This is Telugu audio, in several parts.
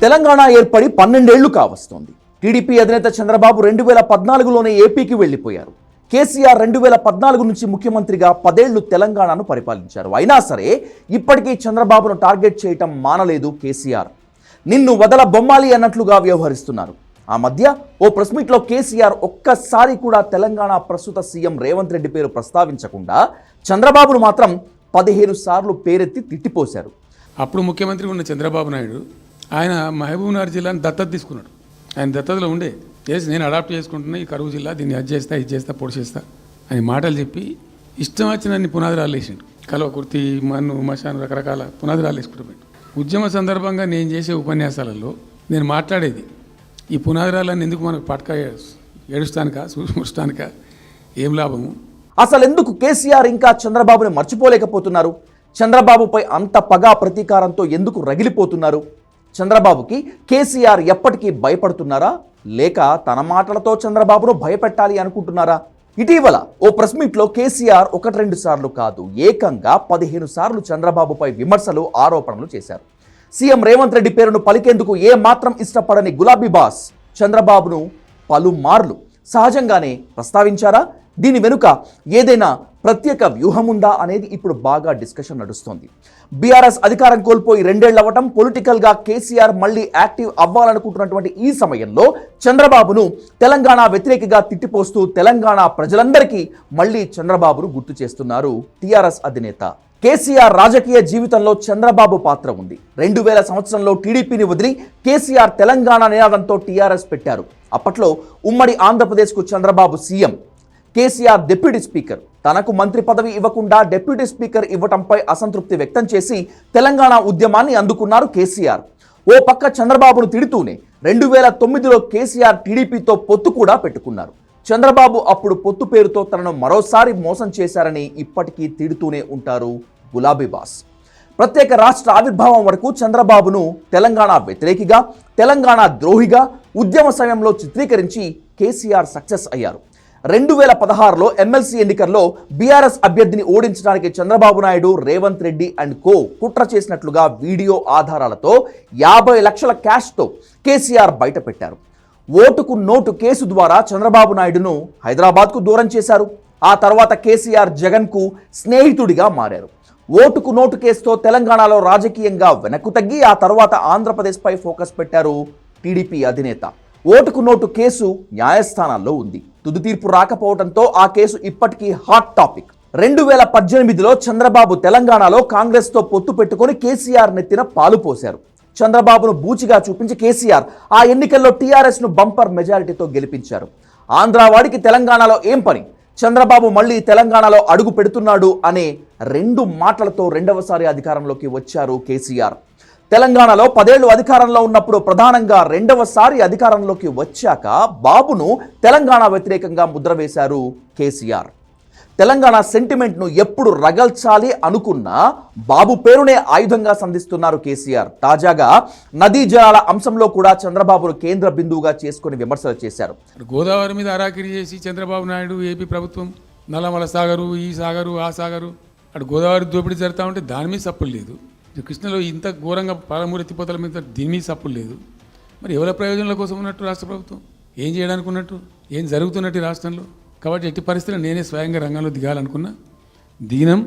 తెలంగాణ ఏర్పడి 12 ఏళ్లు కావస్తోంది. టీడీపీ అధినేత చంద్రబాబు 2014లోనే ఏపీకి వెళ్లిపోయారు. కేసీఆర్ 2014 నుంచి ముఖ్యమంత్రిగా 10 ఏళ్లు తెలంగాణను పరిపాలించారు. అయినా సరే ఇప్పటికీ చంద్రబాబును టార్గెట్ చేయటం మానలేదు కేసీఆర్. నిన్ను వదల బొమ్మాలి అన్నట్లుగా వ్యవహరిస్తున్నారు. ఆ మధ్య ఓ ప్రెస్ మీట్లో కేసీఆర్ ఒక్కసారి కూడా తెలంగాణ ప్రస్తుత సీఎం రేవంత్ రెడ్డి పేరు ప్రస్తావించకుండా చంద్రబాబును మాత్రం 15 సార్లు పేరెత్తి తిట్టిపోశారు. అప్పుడు ముఖ్యమంత్రి ఉన్న చంద్రబాబు నాయుడు ఆయన మహబూబ్నగర్ జిల్లాని దత్తత తీసుకున్నాడు. ఆయన దత్తతలో ఉండే చేసి నేను అడాప్ట్ చేసుకుంటున్నా ఈ కరువు జిల్లా, దీన్ని అది చేస్తా ఇది చేస్తా పొడి చేస్తా అని మాటలు చెప్పి ఇష్టం వచ్చినన్ని పునాదిరాలు వేసిండు. కలవకుర్తి, మన్ను, మశాను రకరకాల పునాదిరాలు వేసుకుంటూ ఉద్యమ సందర్భంగా నేను చేసే ఉపన్యాసాలలో నేను మాట్లాడేది ఈ పునాదిరాలన్నీ ఎందుకు మనకు పట్క ఏడుస్తానిక చూస్తానిక ఏం లాభము? అసలు ఎందుకు కేసీఆర్ ఇంకా చంద్రబాబుని మర్చిపోలేకపోతున్నారు? చంద్రబాబుపై అంత పగా ప్రతీకారంతో ఎందుకు రగిలిపోతున్నారు? చంద్రబాబుకి కేసీఆర్ ఎప్పటికీ భయపడుతున్నారా, లేక తన మాటలతో చంద్రబాబును భయపెట్టాలి అనుకుంటున్నారా? ఇటీవల ఓ ప్రెస్ మీట్లో కేసీఆర్ 1-2 సార్లు కాదు, ఏకంగా 15 సార్లు చంద్రబాబుపై విమర్శలు, ఆరోపణలు చేశారు. సీఎం రేవంత్ రెడ్డి పేరును పలికేందుకు ఏ మాత్రం ఇష్టపడని గులాబీ బాస్ చంద్రబాబును పలుమార్లు సహజంగానే ప్రస్తావించారా? దీని వెనుక ఏదైనా ప్రత్యేక వ్యూహం ఉందా అనేది ఇప్పుడు బాగా డిస్కషన్ నడుస్తోంది. బీఆర్ఎస్ అధికారం కోల్పోయి 2 ఏళ్ళు అవ్వటం, పొలిటికల్గా కేసీఆర్ మళ్ళీ యాక్టివ్ అవ్వాలనుకుంటున్నటువంటి ఈ సమయంలో చంద్రబాబును తెలంగాణ వ్యతిరేకిగా తిట్టిపోస్తూ తెలంగాణ ప్రజలందరికీ మళ్ళీ చంద్రబాబును గుర్తు చేస్తున్నారు టీఆర్ఎస్ అధినేత. కేసీఆర్ రాజకీయ జీవితంలో చంద్రబాబు పాత్ర ఉంది. 2000 సంవత్సరంలో టీడీపీని వదిలి కేసీఆర్ తెలంగాణ నినాదంతో టీఆర్ఎస్ పెట్టారు. అప్పట్లో ఉమ్మడి ఆంధ్రప్రదేశ్కు Chandrababu CM, KCR deputy speaker. తనకు మంత్రి పదవి ఇవ్వకుండా డిప్యూటీ స్పీకర్ ఇవ్వటంపై అసంతృప్తి వ్యక్తం చేసి తెలంగాణ ఉద్యమాన్ని అందుకున్నారు కేసీఆర్. ఓ పక్క చంద్రబాబును తిడుతూనే 2009లో కేసీఆర్ టీడీపీతో పొత్తు కూడా పెట్టుకున్నారు. చంద్రబాబు అప్పుడు పొత్తు పేరుతో తనను మరోసారి మోసం చేశారని ఇప్పటికీ తిడుతూనే ఉంటారు గులాబీ బాస్. ప్రత్యేక రాష్ట్ర ఆవిర్భావం వరకు చంద్రబాబును తెలంగాణ వ్యతిరేకిగా, తెలంగాణ ద్రోహిగా ఉద్యమ సమయంలో చిత్రీకరించి కేసీఆర్ సక్సెస్ అయ్యారు. 2016లో ఎమ్మెల్సీ ఎన్నికల్లో బీఆర్ఎస్ అభ్యర్థిని ఓడించడానికి చంద్రబాబు నాయుడు, రేవంత్ రెడ్డి అండ్ కో కుట్ర చేసినట్లుగా వీడియో ఆధారాలతో 50 లక్షల క్యాష్తో కేసీఆర్ బయటపెట్టారు. ఓటుకు నోటు కేసు ద్వారా చంద్రబాబు నాయుడును హైదరాబాద్కు దూరం చేశారు. ఆ తర్వాత కేసీఆర్ జగన్కు స్నేహితుడిగా మారారు. ఓటుకు నోటు కేసుతో తెలంగాణలో రాజకీయంగా వెనక్కు తగ్గి ఆ తర్వాత ఆంధ్రప్రదేశ్పై ఫోకస్ పెట్టారు టీడీపీ అధినేత. ఓటుకు నోటు కేసు న్యాయస్థానాల్లో ఉంది. తుది తీర్పు రాకపోవడంతో ఆ కేసు ఇప్పటికీ హాట్ టాపిక్. 2018లో చంద్రబాబు తెలంగాణలో కాంగ్రెస్తో పొత్తు పెట్టుకొని కేసీఆర్ నెత్తిన పాలు పోశారు. చంద్రబాబును బూచిగా చూపించి కేసీఆర్ ఆ ఎన్నికల్లో టీఆర్ఎస్ను బంపర్ మెజారిటీతో గెలిపించారు. ఆంధ్రావాడికి తెలంగాణలో ఏం పని, చంద్రబాబు మళ్ళీ తెలంగాణలో అడుగు పెడుతున్నాడు అనే 2 మాటలతో రెండవసారి అధికారంలోకి వచ్చారు కేసీఆర్. తెలంగాణలో 10 ఏళ్లు అధికారంలో ఉన్నప్పుడు ప్రధానంగా రెండవసారి అధికారంలోకి వచ్చాక బాబును తెలంగాణ వ్యతిరేకంగా ముద్ర వేశారు కేసీఆర్. తెలంగాణ సెంటిమెంట్ను ఎప్పుడు రగల్చాలి అనుకున్నా బాబు పేరునే ఆయుధంగా సంధిస్తున్నారు కేసీఆర్. తాజాగా నదీ జలాల అంశంలో కూడా చంద్రబాబును కేంద్ర బిందువుగా చేసుకుని విమర్శలు చేశారు. గోదావరి మీద అరాకిరి చేసి చంద్రబాబు నాయుడు, ఏపీ ప్రభుత్వం నల్లమల సాగరు, ఈ సాగరు, ఆ సాగరు, అటు గోదావరి దోపిడీ జరుగుతూ ఉంటే దాని మీద సప్పులు లేదు. కృష్ణలో ఇంత ఘోరంగా పాలమూరు ఎత్తిపోతల మీద దీని మీద సప్పులు లేదు. మరి ఎవరి ప్రయోజనాల కోసం ఉన్నట్టు రాష్ట్ర ప్రభుత్వం, ఏం చేయడానికి ఉన్నట్టు, ఏం జరుగుతున్నట్టు రాష్ట్రంలో? కాబట్టి ఎట్టి పరిస్థితుల్లో నేనే స్వయంగా రంగంలో దిగాలనుకున్నా, దిగినం.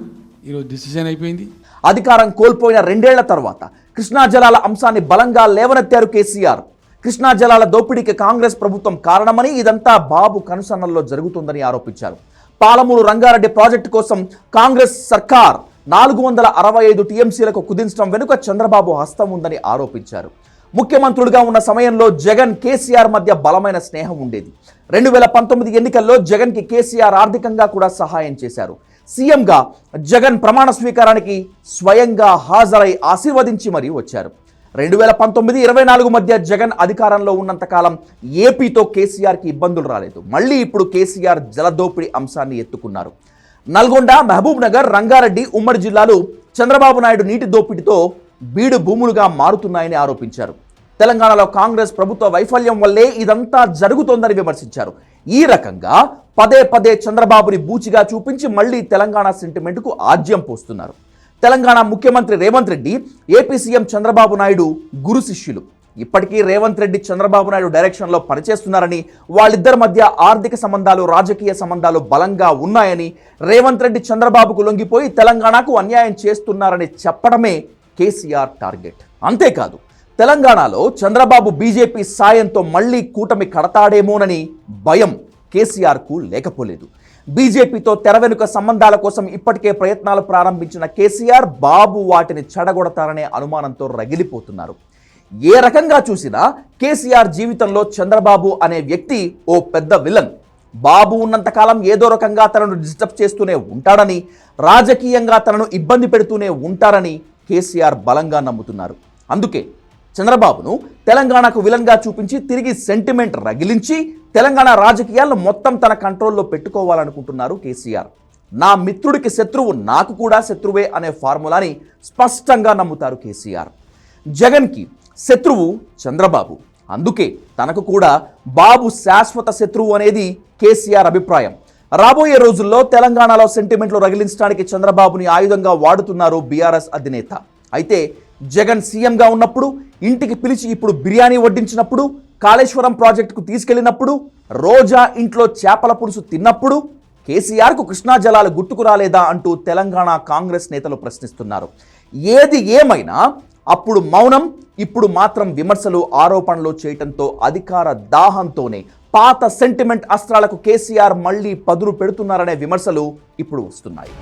ఈరోజు డిసిషన్ అయిపోయింది. అధికారం కోల్పోయిన 2 ఏళ్ల తర్వాత కృష్ణా జలాల అంశాన్ని బలంగా లేవనెత్తారు కేసీఆర్. కృష్ణా జలాల దోపిడీకి కాంగ్రెస్ ప్రభుత్వం కారణమని, ఇదంతా బాబు కనుసన్నల్లో జరుగుతుందని ఆరోపించారు. పాలమూరు రంగారెడ్డి ప్రాజెక్టు కోసం కాంగ్రెస్ సర్కార్ 465 టీఎంసీలకు కుదించడం వెనుక చంద్రబాబు హస్తం ఉందని ఆరోపించారు. ముఖ్యమంత్రుడిగా ఉన్న సమయంలో జగన్, కేసీఆర్ మధ్య బలమైన స్నేహం ఉండేది. 2019 ఎన్నికల్లో జగన్కి కేసీఆర్ ఆర్థికంగా కూడా సహాయం చేశారు. సీఎంగా జగన్ ప్రమాణ స్వీకారానికి స్వయంగా హాజరై ఆశీర్వదించి మరీ వచ్చారు. 2019-24 మధ్య జగన్ అధికారంలో ఉన్నంతకాలం ఏపీతో కేసీఆర్కి ఇబ్బందులు రాలేదు. మళ్ళీ ఇప్పుడు కేసీఆర్ జలదోపిడీ అంశాన్ని ఎత్తుకున్నారు. నల్గొండ, మహబూబ్ నగర్, రంగారెడ్డి ఉమ్మడి జిల్లాలు చంద్రబాబు నాయుడు నీటి దోపిడీతో బీడు భూములుగా మారుతున్నాయని ఆరోపించారు. తెలంగాణలో కాంగ్రెస్ ప్రభుత్వ వైఫల్యం వల్లే ఇదంతా జరుగుతోందని విమర్శించారు. ఈ రకంగా పదే చంద్రబాబుని బూచిగా చూపించి మళ్ళీ తెలంగాణ సెంటిమెంట్కు ఆజ్యం పోస్తున్నారు. తెలంగాణ ముఖ్యమంత్రి రేవంత్ రెడ్డి, ఏపీ సీఎం చంద్రబాబు నాయుడు గురు శిష్యులు. ఇప్పటికీ రేవంత్ రెడ్డి చంద్రబాబు నాయుడు డైరెక్షన్లో పనిచేస్తున్నారని, వాళ్ళిద్దరి మధ్య ఆర్థిక సంబంధాలు, రాజకీయ సంబంధాలు బలంగా ఉన్నాయని, రేవంత్ రెడ్డి చంద్రబాబుకు లొంగిపోయి తెలంగాణకు అన్యాయం చేస్తున్నారని చెప్పడమే కేసీఆర్ టార్గెట్. అంతేకాదు, తెలంగాణలో చంద్రబాబు బీజేపీ సాయంతో మళ్లీ కూటమి కడతాడేమోనని భయం కేసీఆర్కు లేకపోలేదు. బీజేపీతో తెర వెనుక సంబంధాల కోసం ఇప్పటికే ప్రయత్నాలు ప్రారంభించిన కేసీఆర్ బాబు వాటిని చెడగొడతారనే అనుమానంతో రగిలిపోతున్నారు. ఏ రకంగా చూసినా కేసీఆర్ జీవితంలో చంద్రబాబు అనే వ్యక్తి ఓ పెద్ద విలన్. బాబు ఉన్నంతకాలం ఏదో రకంగా తనను డిస్టర్బ్ చేస్తూనే ఉంటాడని, రాజకీయంగా తనను ఇబ్బంది పెడుతూనే ఉంటారని కేసీఆర్ బలంగా నమ్ముతున్నారు. అందుకే చంద్రబాబును తెలంగాణకు విలన్గా చూపించి తిరిగి సెంటిమెంట్ రగిలించి తెలంగాణ రాజకీయాలను మొత్తం తన కంట్రోల్లో పెట్టుకోవాలనుకుంటున్నారు కేసీఆర్. నా మిత్రుడికి శత్రువు నాకు కూడా శత్రువే అనే ఫార్ములాని స్పష్టంగా నమ్ముతారు కేసీఆర్. జగన్కి శత్రువు చంద్రబాబు, అందుకే తనకు కూడా బాబు శాశ్వత శత్రువు అనేది కేసీఆర్ అభిప్రాయం. రాబోయే రోజుల్లో తెలంగాణలో సెంటిమెంట్లు రగిలించడానికి చంద్రబాబుని ఆయుధంగా వాడుతున్నారు బీఆర్ఎస్ అధినేత. అయితే జగన్ సీఎంగా ఉన్నప్పుడు, ఇంటికి పిలిచి ఇప్పుడు బిర్యానీ వడ్డించినప్పుడు, కాళేశ్వరం ప్రాజెక్టుకు తీసుకెళ్లినప్పుడు, రోజా ఇంట్లో చేపల పులుసు తిన్నప్పుడు కేసీఆర్కు కృష్ణా జలాలు గుర్తుకు రాలేదా అంటూ తెలంగాణ కాంగ్రెస్ నేతలు ప్రశ్నిస్తున్నారు. ఏది ఏమైనా అప్పుడు మౌనం, ఇప్పుడు మాత్రం విమర్శలు, ఆరోపణలు చేయటంతో అధికార దాహంతోనే పాత సెంటిమెంట్ అస్త్రాలకు కేసీఆర్ మళ్లీ పదును పెడుతున్నారనే విమర్శలు ఇప్పుడు వస్తున్నాయి.